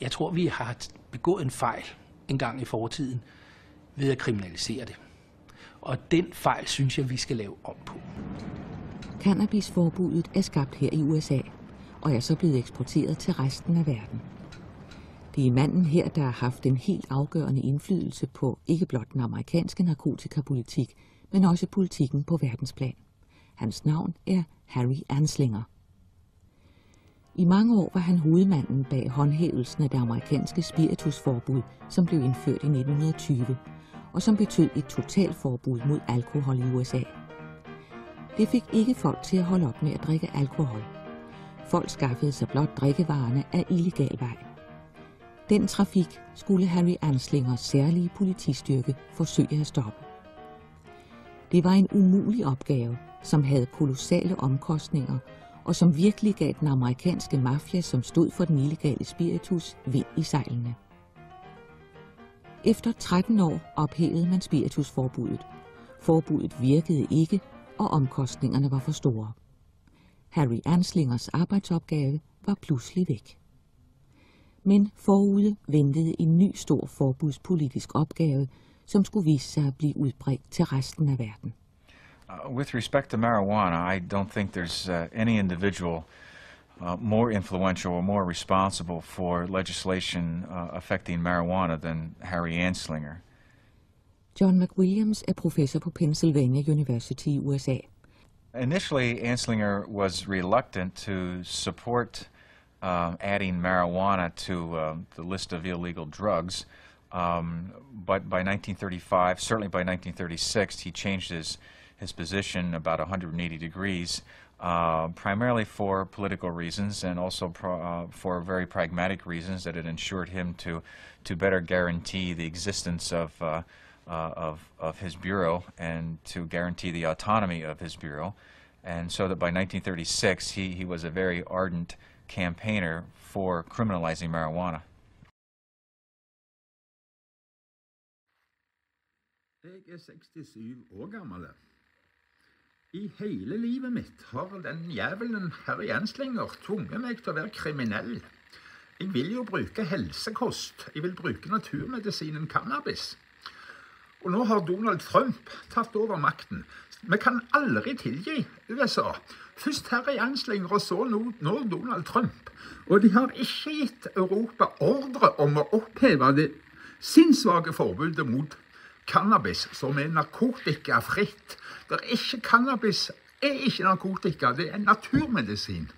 Jeg tror, vi har begået en fejl en gang i fortiden ved at kriminalisere det. Og den fejl synes jeg, vi skal lave om på. Cannabisforbuddet er skabt her i USA og er så blevet eksporteret til resten af verden. Det er manden her, der har haft en helt afgørende indflydelse på ikke blot den amerikanske narkotikapolitik, men også politikken på verdensplan. Hans navn er Harry Anslinger. I mange år var han hovedmanden bag håndhævelsen af det amerikanske spiritusforbud, som blev indført i 1920, og som betød et totalforbud mod alkohol i USA. Det fik ikke folk til at holde op med at drikke alkohol. Folk skaffede sig blot drikkevarerne af illegal vej. Den trafik skulle Harry Anslingers særlige politistyrke forsøge at stoppe. Det var en umulig opgave, som havde kolossale omkostninger, og som virkelig gav den amerikanske mafia, som stod for den illegale spiritus, vind i sejlene. Efter 13 år ophævede man spiritusforbuddet. Forbuddet virkede ikke, og omkostningerne var for store. Harry Anslingers arbejdsopgave var pludselig væk. Men forude ventede en ny stor forbudspolitisk opgave, som skulle vise sig at blive udbredt til resten af verden. With respect to marijuana, I don't think there's any individual more influential or more responsible for legislation affecting marijuana than Harry Anslinger. John McWilliams er professor på Pennsylvania University i USA. Initially, Anslinger was reluctant to support adding marijuana to the list of illegal drugs, but by 1935, certainly by 1936, he changed his position about 180 degrees, primarily for political reasons and also for very pragmatic reasons that it ensured him to better guarantee the existence of his bureau and to guarantee the autonomy of his bureau. And so that by 1936, he was a very ardent campaigner for criminalizing marijuana. Jeg er 67 år gammel. I hele livet mitt har den jævelen Harry Anslinger tvunget meg til å være kriminell. Jeg vil jo bruke helsekost. Jeg vil bruke naturmedisinen cannabis. Og nå har Donald Trump tatt over makten. Vi kan aldri tilgi USA. Først Harry Anslinger og så nå Donald Trump. Og de har ikke gitt Europa ordre om å oppheve det sinnssvake forbudet mot cannabis, som er narkotikafritt. Cannabis er ikke narkotika, det er naturmedisin.